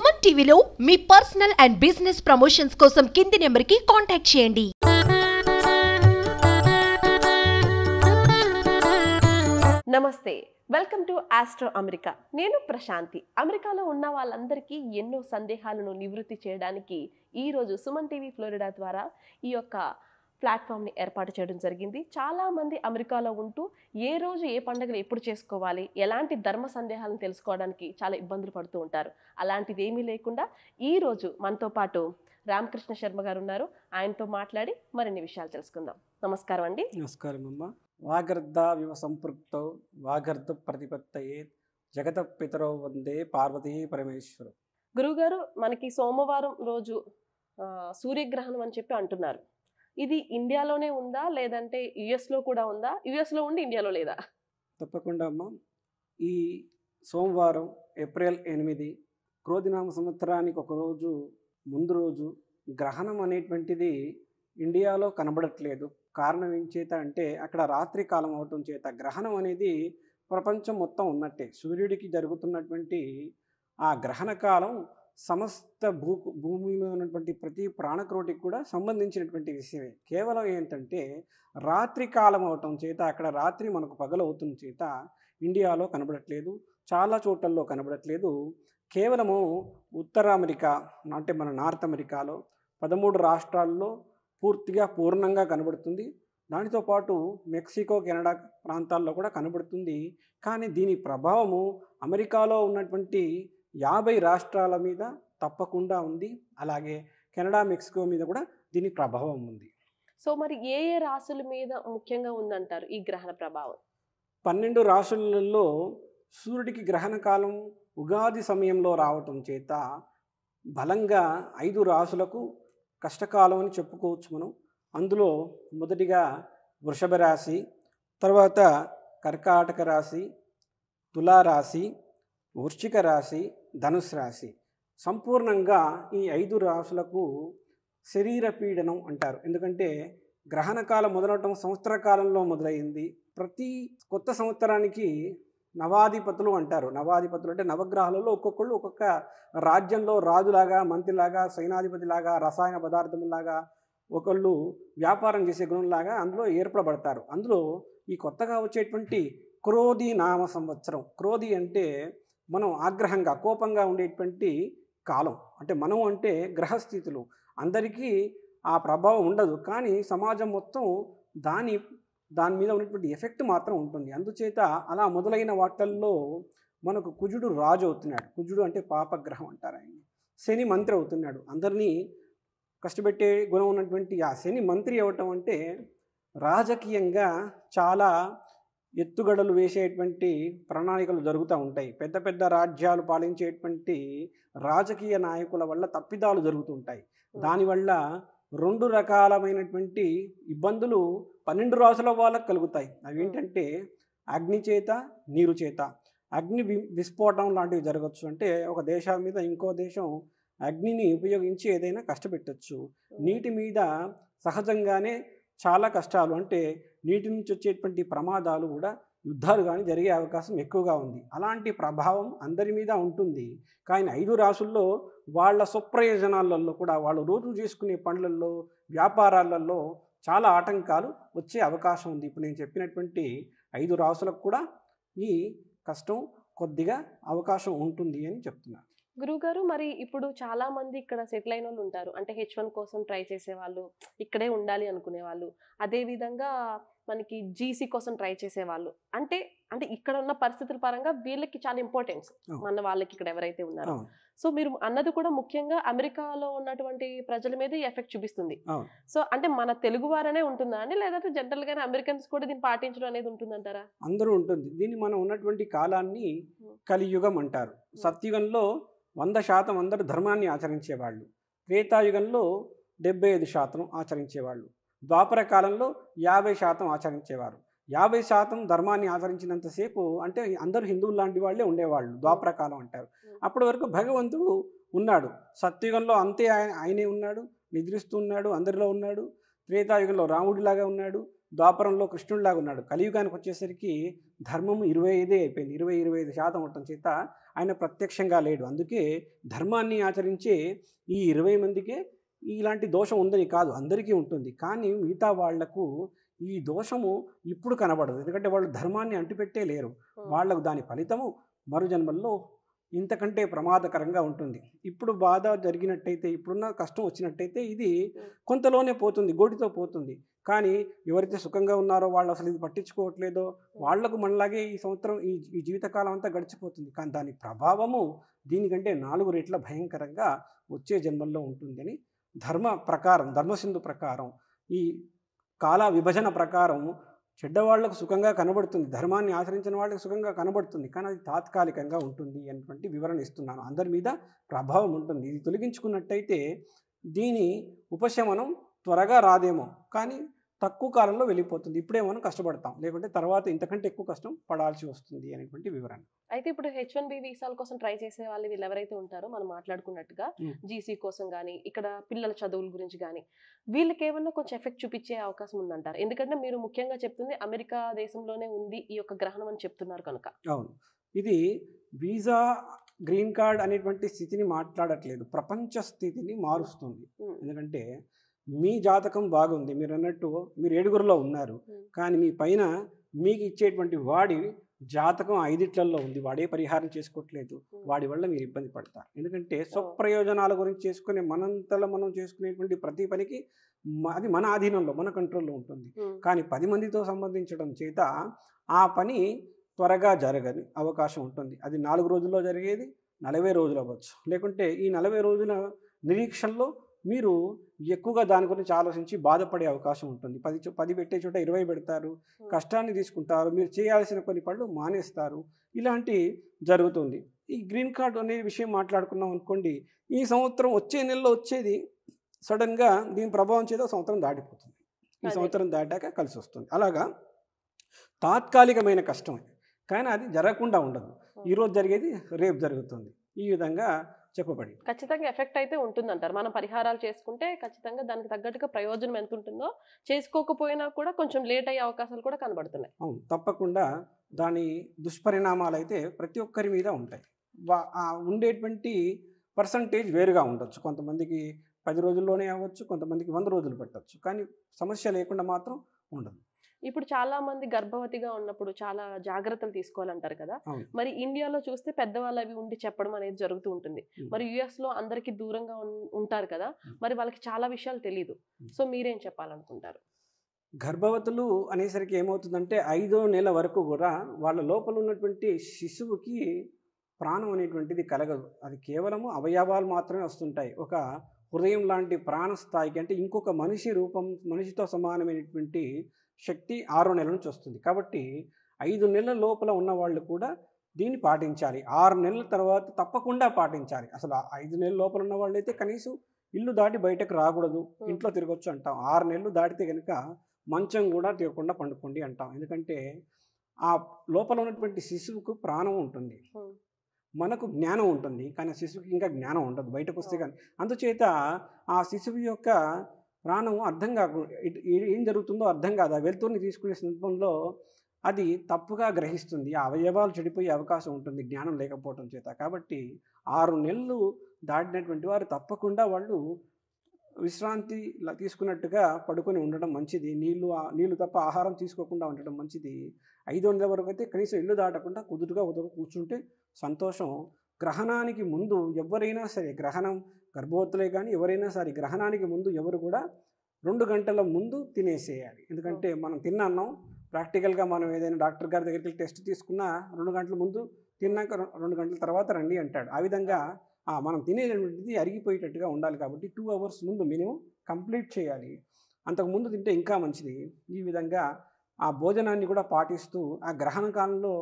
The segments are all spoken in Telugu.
సుమన్ టీవీలో మీ పర్సనల్ అండ్ బిజినెస్ ప్రమోషన్స్ కోసం కింది నెంబర్కి కాంటాక్ట్ చేయండి. నమస్తే, వెల్కమ్ టు ఆస్ట్రో అమెరికా. నేను ప్రశాంతి. అమెరికాలో ఉన్న వాళ్ళందరికీ ఎన్నో సందేహాలను నివృత్తి చేయడానికి ఈరోజు సుమన్ టీవీ ఫ్లోరిడా ద్వారా ఈ యొక్క ప్లాట్ఫామ్ని ఏర్పాటు చేయడం జరిగింది. చాలామంది అమెరికాలో ఉంటూ ఏ రోజు ఏ పండుగలు ఎప్పుడు చేసుకోవాలి, ఎలాంటి ధర్మ సందేహాలను తెలుసుకోవడానికి చాలా ఇబ్బందులు పడుతూ ఉంటారు. అలాంటిది ఏమీ లేకుండా ఈరోజు మనతో పాటు రామకృష్ణ శర్మ గారు ఉన్నారు. ఆయనతో మాట్లాడి మరిన్ని విషయాలు తెలుసుకుందాం. నమస్కారం అండి. నమస్కారం అమ్మ. వాగర్ధావివ సంపృక్తౌ వాగర్ధ ప్రతిపత్తయే జగత పితరౌ వందే పార్వతీ పరమేశ్వరు. గురువుగారు, మనకి సోమవారం రోజు సూర్యగ్రహణం అని చెప్పి అంటున్నారు. ఇది ఇండియాలోనే ఉందా, లేదంటే యుఎస్లో కూడా ఉందా? యుఎస్లో ఉండి ఇండియాలో లేదా? తప్పకుండా అమ్మ. ఈ సోమవారం ఏప్రిల్ 8 క్రోధినామ సంవత్సరానికి ఒకరోజు ముందు రోజు గ్రహణం అనేటువంటిది ఇండియాలో కనబడట్లేదు. కారణం ఏం చేత అంటే అక్కడ రాత్రి కాలం అవటం చేత గ్రహణం అనేది ప్రపంచం మొత్తం ఉన్నట్టే. సూర్యుడికి జరుగుతున్నటువంటి ఆ గ్రహణ కాలం సమస్త భూమి మీద ఉన్నటువంటి ప్రతి ప్రాణకోటికి కూడా సంబంధించినటువంటి విషయమే. కేవలం ఏంటంటే రాత్రి కాలం అవటం చేత అక్కడ రాత్రి మనకు పగలవుతున్న చేత ఇండియాలో కనబడట్లేదు, చాలా చోట్లలో కనబడట్లేదు. కేవలము ఉత్తర అమెరికా అంటే మన నార్త్ అమెరికాలో 13 రాష్ట్రాల్లో పూర్ణంగా కనబడుతుంది. దానితో పాటు మెక్సికో, కెనడా ప్రాంతాల్లో కూడా కనబడుతుంది. కానీ దీని ప్రభావము అమెరికాలో ఉన్నటువంటి 50 రాష్ట్రాల మీద తప్పకుండా ఉంది. అలాగే కెనడా, మెక్సికో మీద కూడా దీని ప్రభావం ఉంది. సో మరి ఏ ఏ రాశుల మీద ముఖ్యంగా ఉందంటారు ఈ గ్రహణ ప్రభావం? 12 రాశులలో సూర్యుడికి గ్రహణ కాలం ఉగాది సమయంలో రావటం చేత బలంగా 5 రాశులకు కష్టకాలం అని చెప్పుకోవచ్చు మనం. అందులో మొదటిగా వృషభ రాశి, తర్వాత కర్కాటక రాశి, తులారాశి, వృశ్చిక రాశి, ధనుసు రాశి. సంపూర్ణంగా ఈ 5 రాశులకు శరీర పీడనం అంటారు. ఎందుకంటే గ్రహణ కాలం మొదలవటం సంవత్సర కాలంలో మొదలైంది. ప్రతి కొత్త సంవత్సరానికి నవాధిపతులు అంటారు. నవాధిపతులు అంటే నవగ్రహాలలో ఒక్కొక్కళ్ళు ఒక్కొక్క రాజ్యంలో రాజులాగా, మంత్రిలాగా, సైనాధిపతిలాగా, రసాయన పదార్థములాగా, ఒకళ్ళు వ్యాపారం చేసే గుణంలాగా అందులో ఏర్పడబడతారు. అందులో ఈ కొత్తగా వచ్చేటువంటి క్రోధి నామ సంవత్సరం. క్రోధి అంటే మనం ఆగ్రహంగా, కోపంగా ఉండేటువంటి కాలం. అంటే మనం అంటే గ్రహస్థితులు అందరికీ ఆ ప్రభావం ఉండదు, కానీ సమాజం మొత్తం దాని మీద ఉన్నటువంటి ఎఫెక్ట్ మాత్రం ఉంటుంది. అందుచేత అలా మొదలైన వాటిల్లో మనకు కుజుడు రాజు అవుతున్నాడు. కుజుడు అంటే పాపగ్రహం అంటారు ఆయన. శని మంత్రి అవుతున్నాడు. అందరినీ కష్టపెట్టే గుణం ఉన్నటువంటి ఆ శని మంత్రి అవ్వటం అంటే రాజకీయంగా చాలా ఎత్తుగడలు వేసేటువంటి ప్రణాళికలు జరుగుతూ ఉంటాయి. పెద్ద పెద్ద రాజ్యాలు పాలించేటువంటి రాజకీయ నాయకుల వల్ల తప్పిదాలు జరుగుతుంటాయి. దానివల్ల 2 రకాలమైనటువంటి ఇబ్బందులు 12 రాసుల వాళ్ళకు కలుగుతాయి. అవి ఏంటంటే అగ్ని చేత, నీరు చేత. అగ్ని విస్ఫోటం లాంటివి జరగచ్చు. అంటే ఒక దేశం మీద ఇంకో దేశం అగ్నిని ఉపయోగించి ఏదైనా కష్టపెట్టచ్చు. నీటి మీద సహజంగానే చాలా కష్టాలు, అంటే నీటి నుంచి వచ్చేటువంటి ప్రమాదాలు కూడా యుద్ధాలు కానీ జరిగే అవకాశం ఎక్కువగా ఉంది. అలాంటి ప్రభావం అందరి మీద ఉంటుంది. కానీ 5 రాసుల్లో వాళ్ళ స్వప్రయోజనాలలో కూడా వాళ్ళు రోజు చేసుకునే పనులలో, వ్యాపారాలలో చాలా ఆటంకాలు వచ్చే అవకాశం ఉంది. ఇప్పుడు నేను చెప్పినటువంటి 5 రాసులకు కూడా ఈ కష్టం కొద్దిగా అవకాశం ఉంటుంది అని చెప్తున్నాను. గురువుగారు, మరి ఇప్పుడు చాలా మంది ఇక్కడ సెటిల్ అయిన వాళ్ళు ఉంటారు. అంటే H1 కోసం ట్రై చేసేవాళ్ళు, ఇక్కడే ఉండాలి అనుకునే వాళ్ళు, అదేవిధంగా మనకి జీసీ కోసం ట్రై చేసేవాళ్ళు. అంటే ఇక్కడ ఉన్న పరిస్థితుల పరంగా వీళ్ళకి చాలా ఇంపార్టెన్స్, మన వాళ్ళకి ఇక్కడ ఎవరైతే ఉన్నారో. సో మీరు అన్నది కూడా ముఖ్యంగా అమెరికాలో ఉన్నటువంటి ప్రజల మీద ఎఫెక్ట్ చూపిస్తుంది. సో అంటే మన తెలుగు వారనే ఉంటుందా అండి, లేదంటే జనరల్ గానే అమెరికన్స్ కూడా దీన్ని పాటించడం అనేది ఉంటుందంటారా? అందరూ ఉంటుంది. దీన్ని మనం ఉన్నటువంటి కాలాన్ని కలియుగం అంటారు. సత్యుగంలో 100% అందరూ ధర్మాన్ని ఆచరించేవాళ్ళు. త్రేతాయుగంలో 75% ఆచరించేవాళ్ళు. ద్వాపర కాలంలో 50% ఆచరించేవారు. 50% ధర్మాన్ని ఆచరించినంతసేపు అంటే అందరూ హిందువులు లాంటి వాళ్ళే ఉండేవాళ్ళు. ద్వాపర కాలం అంటారు. అప్పటి వరకు భగవంతుడు ఉన్నాడు. సత్యుగంలో అంతే ఆయనే ఉన్నాడు, నిద్రిస్తూ ఉన్నాడు, అందరిలో ఉన్నాడు. త్రేతాయుగంలో రాముడిలాగా ఉన్నాడు, ద్వాపరంలో కృష్ణుడిలాగా ఉన్నాడు. కలియుగానికి వచ్చేసరికి ధర్మము 25 అయిపోయింది. 25% ఉండటం చేత ఆయన ప్రత్యక్షంగా లేడు. అందుకే ధర్మాన్ని ఆచరించే ఈ 20 మందికే ఇలాంటి దోషం ఉందని కాదు, అందరికీ ఉంటుంది. కానీ మిగతా వాళ్లకు ఈ దోషము ఇప్పుడు కనబడదు. ఎందుకంటే వాళ్ళు ధర్మాన్ని అంటిపెట్టే లేరు. వాళ్లకు దాని ఫలితము మరు జన్మల్లో ఇంతకంటే ప్రమాదకరంగా ఉంటుంది. ఇప్పుడు బాధ జరిగినట్టయితే, ఇప్పుడున్న కష్టం వచ్చినట్టయితే ఇది కొంతలోనే పోతుంది, గోటితో పోతుంది. కానీ ఎవరైతే సుఖంగా ఉన్నారో వాళ్ళు అసలు ఇది పట్టించుకోవట్లేదో వాళ్లకు మనలాగే ఈ సంవత్సరం ఈ జీవితకాలం అంతా గడిచిపోతుంది. కానీ దాని ప్రభావము దీనికంటే 4 రెట్ల భయంకరంగా వచ్చే జన్మల్లో ఉంటుందని ధర్మసింధు ప్రకారం, ఈ కాల విభజన ప్రకారం చెడ్డవాళ్లకు సుఖంగా కనబడుతుంది, ధర్మాన్ని ఆచరించిన వాళ్ళకి సుఖంగా కనబడుతుంది. కానీ అది తాత్కాలికంగా ఉంటుంది అనేటువంటి వివరణ ఇస్తున్నాను. అందరి మీద ప్రభావం ఉంటుంది. ఇది తొలగించుకున్నట్టయితే దీని ఉపశమనం త్వరగా రాదేమో, కానీ తక్కువ కాలంలో వెళ్ళిపోతుంది. ఇప్పుడే మనం కష్టపడతాం, లేకుంటే తర్వాత ఇంతకంటే ఎక్కువ కష్టం పడాల్సి వస్తుంది అనేటువంటి వివరణ. అయితే ఇప్పుడు H1B వీసాల కోసం ట్రై చేసే వాళ్ళు వీళ్ళు ఎవరైతే ఉంటారో మనం మాట్లాడుకున్నట్టుగా జీసీ కోసం కానీ, ఇక్కడ పిల్లల చదువుల గురించి కానీ, వీళ్ళకి ఏమన్నా కొంచెం ఎఫెక్ట్ చూపించే అవకాశం ఉందంటారు? ఎందుకంటే మీరు ముఖ్యంగా చెప్తుంది అమెరికా దేశంలోనే ఉంది ఈ యొక్క గ్రహణం అని చెప్తున్నారు కనుక. అవును, ఇది వీసా గ్రీన్ కార్డ్ అనేటువంటి స్థితిని మాట్లాడట్లేదు, ప్రపంచ స్థితిని మారుస్తుంది. ఎందుకంటే మీ జాతకం బాగుంది, మీరు అన్నట్టు మీరు 7గురిలో ఉన్నారు, కానీ మీ పైన మీకు ఇచ్చేటువంటి వాడి జాతకం 5 ఉంది. వాడే పరిహారం చేసుకోవట్లేదు, వాడి వల్ల మీరు ఇబ్బంది పడతారు. ఎందుకంటే స్వప్రయోజనాల గురించి చేసుకునే మనంతలో మనం చేసుకునేటువంటి ప్రతి పనికి అది మన ఆధీనంలో, మన కంట్రోల్లో ఉంటుంది. కానీ 10 మందితో సంబంధించడం చేత ఆ పని త్వరగా జరగని అవకాశం ఉంటుంది. అది 4 రోజుల్లో జరిగేది 40 రోజులు అవ్వచ్చు. లేకుంటే ఈ 40 రోజుల నిరీక్షణలో మీరు ఎక్కువగా దాని గురించి ఆలోచించి బాధపడే అవకాశం ఉంటుంది. 10 పెట్టే చోట 20 పెడతారు, కష్టాన్ని తీసుకుంటారు, మీరు చేయాల్సిన కొన్ని పనులు మానేస్తారు. ఇలాంటి జరుగుతుంది. ఈ గ్రీన్ కార్డ్ అనే విషయం మాట్లాడుకున్నాం అనుకోండి, ఈ సంవత్సరం వచ్చే నెలలో వచ్చేది సడన్గా దీని ప్రభావం చేత సంవత్సరం దాటిపోతుంది. ఈ సంవత్సరం దాటాక కలిసి వస్తుంది. అలాగా తాత్కాలికమైన కష్టమే, కానీ అది జరగకుండా ఉండదు. ఈరోజు జరిగేది రేపు జరుగుతుంది. ఈ విధంగా చెప్పబడి ఖచ్చితంగా ఎఫెక్ట్ అయితే ఉంటుందంటారు. మనం పరిహారాలు చేసుకుంటే ఖచ్చితంగా దానికి తగ్గట్టుగా ప్రయోజనం ఎంత ఉంటుందో, చేసుకోకపోయినా కూడా కొంచెం లేట్ అయ్యే అవకాశాలు కూడా కనబడుతున్నాయి. అవును, తప్పకుండా దాని దుష్పరిణామాలు అయితే ప్రతి ఒక్కరి మీద ఉంటాయి. ఉండేటువంటి పర్సంటేజ్ వేరుగా ఉండొచ్చు. కొంతమందికి 10 రోజుల్లోనే అవ్వచ్చు, కొంతమందికి 100 రోజులు పట్టవచ్చు. కానీ సమస్య లేకుండా మాత్రం ఉండదు. ఇప్పుడు చాలా మంది గర్భవతిగా ఉన్నప్పుడు చాలా జాగ్రత్తలు తీసుకోవాలంటారు కదా. మరి ఇండియాలో చూస్తే పెద్దవాళ్ళు అవి ఉండి చెప్పడం అనేది జరుగుతూ ఉంటుంది. మరి US లో అందరికి దూరంగా ఉంటారు కదా, మరి వాళ్ళకి చాలా విషయాలు తెలియదు. సో మీరేం చెప్పాలనుకుంటారు? గర్భవతులు అనేసరికి ఏమవుతుందంటే 5వ నెల వరకు కూడా వాళ్ళ లోపల ఉన్నటువంటి శిశువుకి ప్రాణం అనేటువంటిది కలగదు. అది కేవలము అవయవాలు మాత్రమే వస్తుంటాయి. ఒక హృదయం లాంటి ప్రాణ స్థాయికి, అంటే ఇంకొక మనిషితో సమానమైనటువంటి శక్తి 6వ నెల నుంచి వస్తుంది. కాబట్టి 5 నెలల లోపల ఉన్న వాళ్ళు కూడా దీన్ని పాటించాలి. 6 నెలల తర్వాత తప్పకుండా పాటించాలి. అసలు 5 నెలల లోపల ఉన్న వాళ్ళు అయితే కనీసం ఇల్లు దాటి బయటకు రాకూడదు, ఇంట్లో తిరగొచ్చు అంటాం. 6 నెలలు దాటితే కనుక మంచం కూడా తీయకుండా పండుకోండి అంటాం. ఎందుకంటే ఆ లోపల ఉన్నటువంటి శిశువుకు ప్రాణం ఉంటుంది, మనకు జ్ఞానం ఉంటుంది, కానీ శిశువుకి ఇంకా జ్ఞానం ఉండదు బయటకు వస్తే కానీ. అందుచేత ఆ శిశువు యొక్క ప్రాణం అర్థం కాకు, ఏం జరుగుతుందో అర్థం కాదు. ఆ వెలుతురుని తీసుకునే సందర్భంలో అది తప్పుగా గ్రహిస్తుంది, ఆ అవయవాలు చెడిపోయే అవకాశం ఉంటుంది జ్ఞానం లేకపోవడం చేత. కాబట్టి 6 నెలలు దాటినటువంటి వారు తప్పకుండా వాళ్ళు విశ్రాంతి తీసుకున్నట్టుగా పడుకొని ఉండడం మంచిది. నీళ్లు తప్ప ఆహారం తీసుకోకుండా ఉండడం మంచిది. 5వ నెల వరకు అయితే కనీసం ఇల్లు దాటకుండా కుదురుగా కూర్చుంటే సంతోషం. గ్రహణానికి ముందు ఎవరైనా సరే, గ్రహణం గర్భవతులే కానీ ఎవరైనా సరే గ్రహణానికి ముందు ఎవరు కూడా 2 గంటల ముందు తినేసేయాలి. ఎందుకంటే మనం తిన్నాం, ప్రాక్టికల్గా మనం ఏదైనా డాక్టర్ గారి దగ్గరికి టెస్ట్ తీసుకున్నా 2 గంటల ముందు తిన్నాక 2 గంటల తర్వాత రండి అంటాడు. ఆ విధంగా మనం తినేటువంటిది అరిగిపోయేటట్టుగా ఉండాలి. కాబట్టి 2 అవర్స్ ముందు మినిమం కంప్లీట్ చేయాలి. అంతకుముందు తింటే ఇంకా మంచిది. ఈ విధంగా ఆ భోజనాన్ని కూడా పాటిస్తూ ఆ గ్రహణ కాలంలో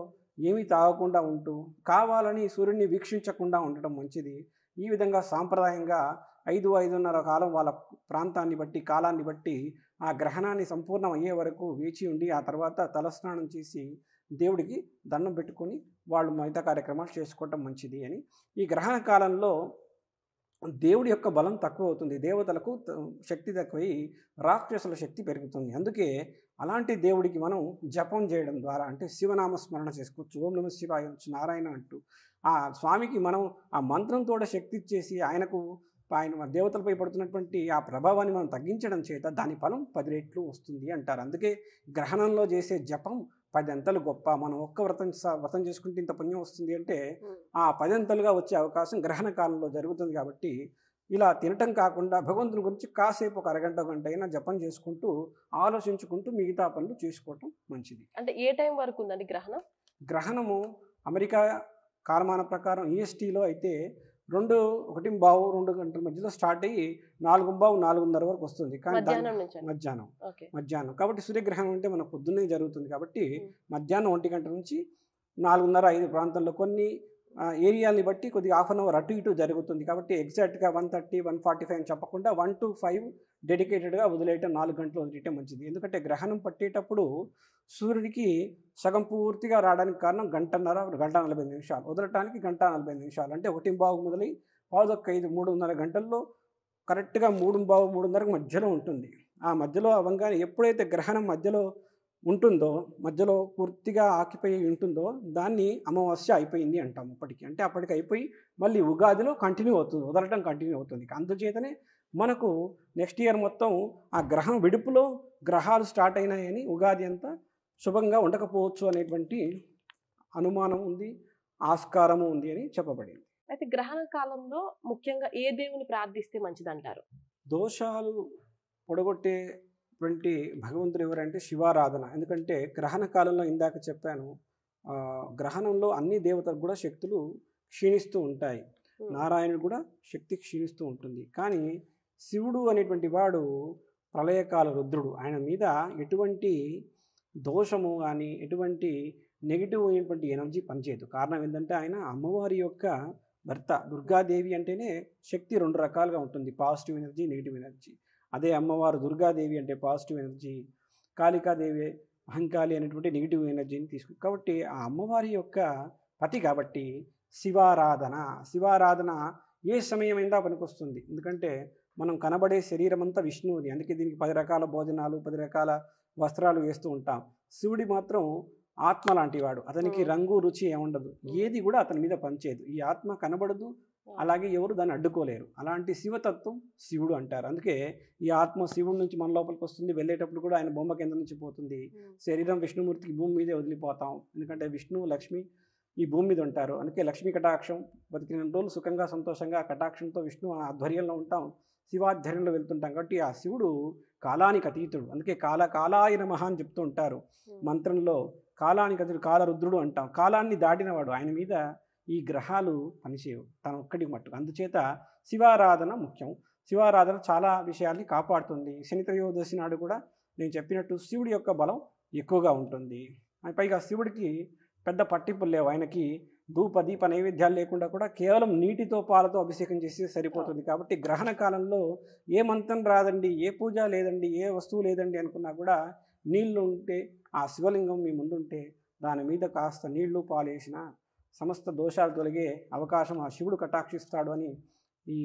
ఏమీ తాగకుండా ఉంటూ కావాలని సూర్యుడిని వీక్షించకుండా ఉండటం మంచిది. ఈ విధంగా సాంప్రదాయంగా 5-5:30 కాలం వాళ్ళ ప్రాంతాన్ని బట్టి, కాలాన్ని బట్టి ఆ గ్రహణాన్ని సంపూర్ణం అయ్యే వరకు వేచి ఉండి ఆ తర్వాత తలస్నానం చేసి దేవుడికి దండం పెట్టుకొని వాళ్ళు మిగతా కార్యక్రమాలు చేసుకోవటం మంచిది అని. ఈ గ్రహణ కాలంలో దేవుడి యొక్క బలం తక్కువ అవుతుంది, దేవతలకు శక్తి తక్కువై రాక్షసుల శక్తి పెరుగుతుంది. అందుకే అలాంటి దేవుడికి మనం జపం చేయడం ద్వారా అంటే శివనామ స్మరణ చేసుకోవచ్చు. ఓం నమ శివాయ వచ్చు నారాయణ అంటూ ఆ స్వామికి మనం ఆ మంత్రంతో శక్తి ఇచ్చేసి ఆయన దేవతలపై పడుతున్నటువంటి ఆ ప్రభావాన్ని మనం తగ్గించడం చేత దాని ఫలం 10 రెట్లు వస్తుంది అంటారు. అందుకే గ్రహణంలో చేసే జపం 10 అంతలు గొప్ప. మనం ఒక్క వ్రతం చేసుకుంటే ఇంత పుణ్యం వస్తుంది అంటే ఆ 10 అంతలుగా వచ్చే అవకాశం గ్రహణ కాలంలో జరుగుతుంది. కాబట్టి ఇలా తినటం కాకుండా భగవంతుని గురించి కాసేపు ఒక అరగంట గంట అయినా జపం చేసుకుంటూ ఆలోచించుకుంటూ మిగతా పనులు చేసుకోవటం మంచిది. అంటే ఏ టైం వరకు ఉందండి గ్రహణం? గ్రహణము అమెరికా కాలమాన ప్రకారం ఈఎస్టీలో అయితే 1:15 గంటల మధ్యలో స్టార్ట్ అయ్యి 4:15 4:30 వరకు వస్తుంది. కానీ మధ్యాహ్నం కాబట్టి సూర్యగ్రహణం అంటే మన పొద్దున్నే జరుగుతుంది. కాబట్టి మధ్యాహ్నం 1 గంట నుంచి 4:30 5 ప్రాంతాల్లో కొన్ని ఏరియాని బట్టి కొద్దిగా హాఫ్ అన్ అవర్ అటు ఇటు జరుగుతుంది. కాబట్టి ఎగ్జాక్ట్గా 1:30 1:45 అని చెప్పకుండా 1 to 5 డెడికేటెడ్గా వదిలేయటం, 4 గంటలు వదిలేయటం మంచిది. ఎందుకంటే గ్రహణం పట్టేటప్పుడు సూర్యుడికి సగం పూర్తిగా రావడానికి కారణం 1:30 నిమిషాలు, వదలటానికి 1:40 అంటే 1:15 మొదలై 4:05 3:30 గంటల్లో కరెక్ట్గా 3:15 3:30 మధ్యలో ఉంటుంది. ఆ మధ్యలో అవ్వగానే ఎప్పుడైతే గ్రహణం మధ్యలో పూర్తిగా ఆకిపోయి ఉంటుందో దాన్ని అమావాస్య అయిపోయింది అంటాం. అప్పటికి అంటే అప్పటికి అయిపోయి మళ్ళీ ఉగాదిలో కంటిన్యూ అవుతుంది, వదలటం కంటిన్యూ అవుతుంది. అందుచేతనే మనకు నెక్స్ట్ ఇయర్ మొత్తం ఆ గ్రహం విడుపులో గ్రహాలు స్టార్ట్ అయినాయని ఉగాది అంతా శుభంగా ఉండకపోవచ్చు అనేటువంటి అనుమానం ఉంది, ఆస్కారము ఉంది అని చెప్పబడింది. అయితే గ్రహణ కాలంలో ముఖ్యంగా ఏ దేవుని ప్రార్థిస్తే మంచిదంటారు? దోషాలు పొడగొట్టేటువంటి భగవంతుడు ఎవరంటే శివారాధన. ఎందుకంటే గ్రహణ కాలంలో ఇందాక చెప్పాను, గ్రహణంలో అన్ని దేవతలకు కూడా శక్తులు క్షీణిస్తూ ఉంటాయి. నారాయణుడు కూడా శక్తి క్షీణిస్తూ ఉంటుంది. కానీ శివుడు అనేటువంటి వాడు ప్రళయకాల రుద్రుడు. ఆయన మీద ఎటువంటి దోషము కానీ ఎటువంటి నెగిటివ్ అయినటువంటి ఎనర్జీ పనిచేయదు. కారణం ఏంటంటే ఆయన అమ్మవారి యొక్క భర్త. దుర్గాదేవి అంటేనే శక్తి 2 రకాలుగా ఉంటుంది, పాజిటివ్ ఎనర్జీ నెగిటివ్ ఎనర్జీ. అదే అమ్మవారు దుర్గాదేవి అంటే పాజిటివ్ ఎనర్జీ, కాళికాదేవి అహంకాళి అనేటువంటి నెగిటివ్ ఎనర్జీని తీసుకుంది. కాబట్టి ఆ అమ్మవారి యొక్క పతి కాబట్టి శివారాధన ఏ సమయమైందా పనికొస్తుంది. ఎందుకంటే మనం కనబడే శరీరం అంతా విష్ణువుది. అందుకే దీనికి 10 రకాల భోజనాలు 10 రకాల వస్త్రాలు వేస్తూ ఉంటాం. శివుడి మాత్రం ఆత్మ లాంటి వాడు, అతనికి రంగు రుచి ఏముండదు, ఏది కూడా అతని మీద పనిచేయదు. ఈ ఆత్మ కనబడదు, అలాగే ఎవరు దాన్ని అడ్డుకోలేరు. అలాంటి శివతత్వం శివుడు అంటారు. అందుకే ఈ ఆత్మ శివుడి నుంచి మన లోపలికి వస్తుంది, వెళ్ళేటప్పుడు కూడా ఆయన బొమ్మ కింద నుంచి పోతుంది. శరీరం విష్ణుమూర్తికి భూమి మీదే వదిలిపోతాం, ఎందుకంటే విష్ణువు లక్ష్మి ఈ భూమి మీద ఉంటారు. అందుకే లక్ష్మీ కటాక్షం, బతికిన రోజులు సుఖంగా సంతోషంగా కటాక్షంతో విష్ణు ఆధ్వర్యంలో ఉంటాం, శివాధ్వర్యంలో వెళ్తుంటాం. కాబట్టి ఆ శివుడు కాలానికి అతీతుడు. అందుకే కాలాయ నమః అని చెప్తూ ఉంటారు మంత్రంలో. కాలానికి అతీతుడు, కాలరుద్రుడు అంటాం. కాలాన్ని దాటినవాడు. ఆయన మీద ఈ గ్రహాలు పనిచేయవు, తన ఒక్కడికి మట్టుకు. అందుచేత శివారాధన ముఖ్యం. శివారాధన చాలా విషయాల్ని కాపాడుతుంది. శని త్రయోదశి నాడు కూడా నేను చెప్పినట్టు శివుడి యొక్క బలం ఎక్కువగా ఉంటుంది. పైగా శివుడికి పెద్ద పట్టింపులు లేవు. ఆయనకి ధూప దీప నైవేద్యాలు లేకుండా కూడా కేవలం నీటితో పాలతో అభిషేకం చేసి సరిపోతుంది. కాబట్టి గ్రహణ కాలంలో ఏ మంత్రం రాదండి, ఏ పూజ లేదండి, ఏ వస్తువు లేదండి అనుకున్నా కూడా నీళ్లు ఉంటే, ఆ శివలింగం మీ ముందుంటే దాని మీద కాస్త నీళ్లు పాలేసిన సమస్త దోషాలు తొలగే అవకాశం ఆ శివుడు కటాక్షిస్తాడు అని ఈ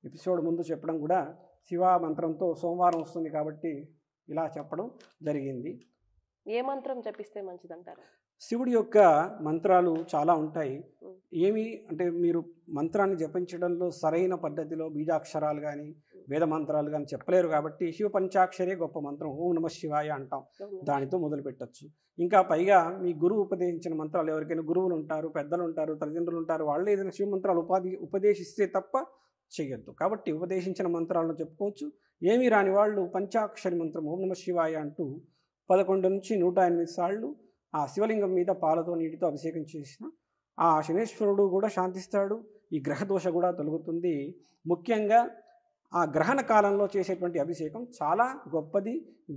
ఎపిసోడ్ ముందు చెప్పడం కూడా శివ మంత్రంతో సోమవారం వస్తుంది కాబట్టి ఇలా చెప్పడం జరిగింది. ఏ మంత్రం జపిస్తే మంచిదంటారు? శివుడి యొక్క మంత్రాలు చాలా ఉంటాయి. ఏమి అంటే మీరు మంత్రాన్ని జపించడంలో సరైన పద్ధతిలో బీజాక్షరాలు కానీ వేద మంత్రాలు కానీ చెప్పలేరు. కాబట్టి శివ పంచాక్షరే గొప్ప మంత్రం, ఓం నమ శివాయ అంటాం, దానితో మొదలు పెట్టచ్చు. ఇంకా పైగా మీ గురువు ఉపదేశించిన మంత్రాలు, ఎవరికైనా గురువులు ఉంటారు, పెద్దలు ఉంటారు, తల్లిదండ్రులు ఉంటారు, వాళ్ళు ఏదైనా శివ మంత్రాలు ఉపదేశిస్తే తప్ప చెయ్యొద్దు. కాబట్టి ఉపదేశించిన మంత్రాలను చెప్పుకోవచ్చు. ఏమీ రాని వాళ్ళు పంచాక్షరి మంత్రం ఓం నమ శివాయ అంటూ 11 నుంచి 108 సార్లు ఆ శివలింగం మీద పాలతో నీటితో అభిషేకం చేసిన ఆ శనేశ్వరుడు కూడా శాంతిస్తాడు. ఈ గ్రహదోష కూడా తొలగుతుంది. ముఖ్యంగా ఆ గ్రహణ కాలంలో చేసేటువంటి అభిషేకం చాలా గొప్పది.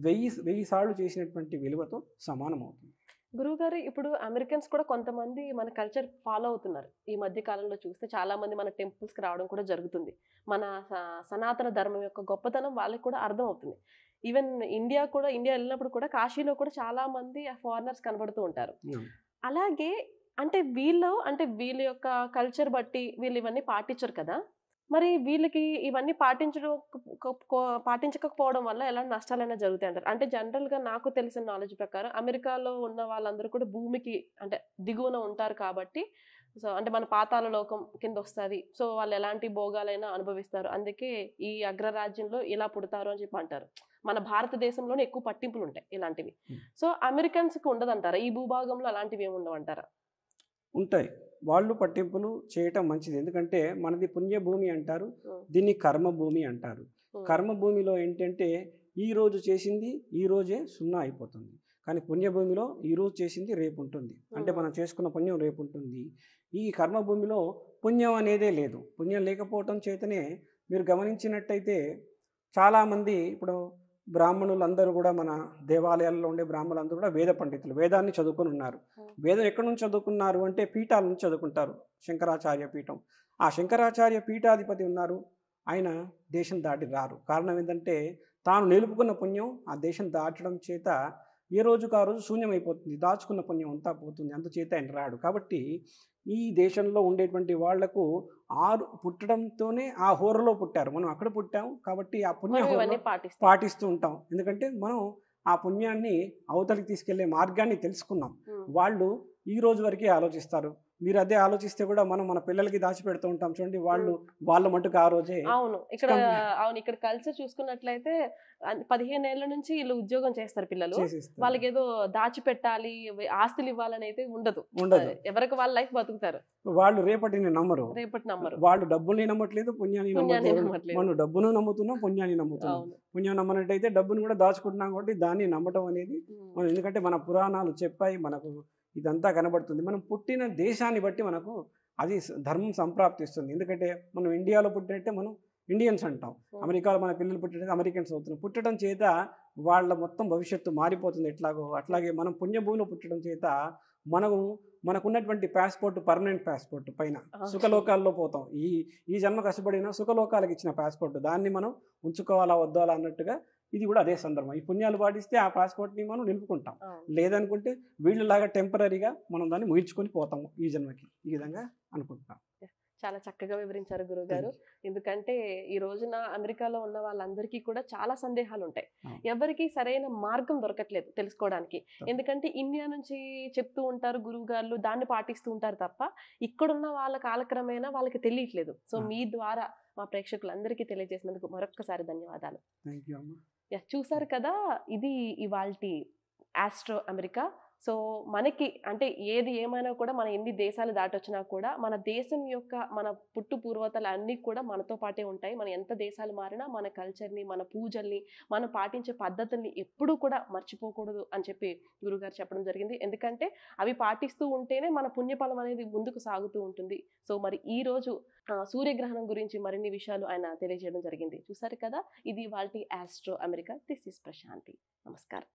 1000 సార్లు చేసినటువంటి విలువతో సమానమవుతుంది. గురువుగారు, ఇప్పుడు అమెరికన్స్ కూడా కొంతమంది మన కల్చర్ ఫాలో అవుతున్నారు. ఈ మధ్య కాలంలో చూస్తే చాలామంది మన టెంపుల్స్కి రావడం కూడా జరుగుతుంది. మన సనాతన ధర్మం యొక్క గొప్పతనం వాళ్ళకి కూడా అర్థం అవుతుంది. ఈవెన్ ఇండియా వెళ్ళినప్పుడు కూడా కాశీలో కూడా చాలా మంది ఫారినర్స్ కనబడుతూ ఉంటారు. అలాగే వీళ్ళ యొక్క కల్చర్ బట్టి వీళ్ళు ఇవన్నీ పాటించరు కదా. మరి వీళ్ళకి ఇవన్నీ పాటించకపోవడం వల్ల ఎలాంటి నష్టాలైనా జరుగుతాయి అంటారు? అంటే జనరల్ గా నాకు తెలిసిన నాలెడ్జ్ ప్రకారం అమెరికాలో ఉన్న వాళ్ళందరూ కూడా భూమికి అంటే దిగువన ఉంటారు కాబట్టి, సో అంటే మన పాతాళ లోకం కింద వస్తుంది, సో వాళ్ళు ఎలాంటి భోగాలైనా అనుభవిస్తారు, అందుకే ఈ అగ్రరాజ్యంలో ఇలా పుడతారు అని చెప్పి అంటారు. మన భారతదేశంలోనే ఎక్కువ పట్టింపులు ఉంటాయి ఇలాంటివి. సో అమెరికన్స్ కి ఉండదంటారా ఈ భూభాగంలో? అలాంటివి ఏమి ఉండవంటారా? ఉంటాయి. వాళ్ళు పట్టింపులు చేయటం మంచిది. ఎందుకంటే మనది పుణ్యభూమి అంటారు, ఉమ్, దీన్ని కర్మభూమి అంటారు. ఉమ్, కర్మభూమిలో ఏంటంటే ఈ రోజు చేసింది ఈ రోజే సున్నా అయిపోతుంది. కానీ పుణ్యభూమిలో ఈ రోజు చేసింది రేపు ఉంటుంది. అంటే మనం చేసుకున్న పుణ్యం రేపు ఉంటుంది. ఈ కర్మభూమిలో పుణ్యం అనేదే లేదు. పుణ్యం లేకపోవటం చేతనే మీరు గమనించినట్టయితే చాలామంది ఇప్పుడు బ్రాహ్మణులందరూ కూడా మన దేవాలయాల్లో ఉండే బ్రాహ్మణులందరూ కూడా వేద పండితులు, వేదాన్ని చదువుకొని ఉన్నారు. వేదం ఎక్కడి నుంచి చదువుకున్నారు అంటే పీఠాల నుంచి చదువుకుంటారు. శంకరాచార్య పీఠం, ఆ శంకరాచార్య పీఠాధిపతి ఉన్నారు, ఆయన దేశం దాటి రారు. కారణం ఏంటంటే తాను నిలుపుకున్న పుణ్యం ఆ దేశం దాటడం చేత ఏ రోజుకు ఆ రోజు శూన్యమైపోతుంది, దాచుకున్న పుణ్యం అంతా పోతుంది, అందుచేత ఆయన రాడు. కాబట్టి ఈ దేశంలో ఉండేటువంటి వాళ్లకు పుట్టడంతోనే ఆ హోరలో పుట్టారు. మనం అక్కడ పుట్టాము కాబట్టి ఆ పుణ్య మనం హోరలో ఇవన్నీ పాటిస్తాం. పాటిస్తూ ఉంటాం. ఎందుకంటే మనం ఆ పుణ్యాన్ని అవతలికి తీసుకెళ్లే మార్గాన్ని తెలుసుకున్నాం. ఉమ్. వాళ్ళు ఈ రోజు వరకే ఆలోచిస్తారు. మీరు అదే ఆలోచిస్తే కూడా మనం మన పిల్లలకి దాచిపెడుతూ ఉంటాం చూడండి, వాళ్ళు వాళ్ళ మటుకు ఆ రోజే అవును ఇక్కడ కల్చర్ చూసుకున్నట్లయితే 15 ఏళ్ల నుంచి వీళ్ళు ఉద్యోగం చేస్తారు పిల్లలు, చేసేస్తారు. వాళ్ళకి ఏదో దాచిపెట్టాలి ఆస్తులు ఇవ్వాలని అయితే ఉండదు. ఉండదు. ఎవరికి వాళ్ళ లైఫ్ బతుకుతారు, వాళ్ళు రేపటిని నమ్మరు. రేపటి నమ్మరు. వాళ్ళు డబ్బుల్ని నమ్మట్లేదు, పుణ్యాన్ని నమ్మట్లేదు. మనం డబ్బును నమ్ముతున్నాం, పుణ్యాన్ని నమ్ముతున్నాం. అవును. పుణ్యం నమ్మనట్టయితే డబ్బును కూడా దాచుకుంటున్నాం కాబట్టి దాన్ని నమ్మటం అనేది మనం, ఎందుకంటే మన పురాణాలు చెప్పాయి, మనకు ఇదంతా కనబడుతుంది. మనం పుట్టిన దేశాన్ని బట్టి మనకు అది ధర్మం సంప్రాప్తిస్తుంది. ఎందుకంటే మనం ఇండియాలో పుట్టినట్టే మనం ఇండియన్స్ అంటాం, అమెరికాలో మన పిల్లలు పుట్టినట్టు అమెరికన్స్ అవుతున్నాం. పుట్టడం చేత వాళ్ళ మొత్తం భవిష్యత్తు మారిపోతుంది. ఎట్లాగో అట్లాగే మనం పుణ్యభూమిలో పుట్టడం చేత మనకున్నటువంటి పాస్పోర్ట్ పర్మనెంట్ పాస్పోర్ట్, పైన సుఖలోకాల్లో పోతాం. ఈ జన్మ కష్టపడిన సుఖలోకాలకు ఇచ్చిన పాస్పోర్ట్, దాన్ని మనం ఉంచుకోవాలా వద్దా అన్నట్టుగా ఇది కూడా అదే సందర్భం. ఈ పుణ్యాలు పాటిస్తే ఆ పాస్పోర్ట్ని మనం నిలుపుకుంటాం, లేదనుకుంటే వీళ్ళలాగా టెంపరీగా మనం దాన్ని ముగించుకొని పోతాము ఈ జన్మకి. ఈ విధంగా అనుకుంటున్నాం. చాలా చక్కగా వివరించారు గురువు గారు. ఎందుకంటే ఈ రోజున అమెరికాలో ఉన్న వాళ్ళందరికీ కూడా చాలా సందేహాలు ఉంటాయి, ఎవరికి సరైన మార్గం దొరకట్లేదు తెలుసుకోవడానికి. ఎందుకంటే ఇండియా నుంచి చెప్తూ ఉంటారు గురువు గారు, దాన్ని పాటిస్తూ ఉంటారు తప్ప ఇక్కడున్న వాళ్ళ కాలక్రమేణా వాళ్ళకి తెలియట్లేదు. సో మీ ద్వారా మా ప్రేక్షకులందరికీ తెలియజేసినందుకు మరొక్కసారి ధన్యవాదాలు. చూసారు కదా, ఇది ఇవాల్టి ఆస్ట్రో అమెరికా. సో మనకి అంటే ఏది ఏమైనా కూడా మన ఎన్ని దేశాలు దాటొచ్చినా కూడా మన దేశం యొక్క మన పుట్టు పూర్వతలు అన్నీ కూడా మనతో పాటే ఉంటాయి. మనం ఎంత దేశాలు మారినా మన కల్చర్ని, మన పూజల్ని, మనం పాటించే పద్ధతుల్ని ఎప్పుడూ కూడా మర్చిపోకూడదు అని చెప్పి గురుగారు చెప్పడం జరిగింది. ఎందుకంటే అవి పాటిస్తూ ఉంటేనే మన పుణ్యఫలం అనేది ముందుకు సాగుతూ ఉంటుంది. సో మరి ఈ రోజు సూర్యగ్రహణం గురించి మరిన్ని విషయాలు ఆయన తెలియజేయడం జరిగింది. చూసారు కదా, ఇది వాల్టి Astro America. This is Prashanthi. నమస్కారం.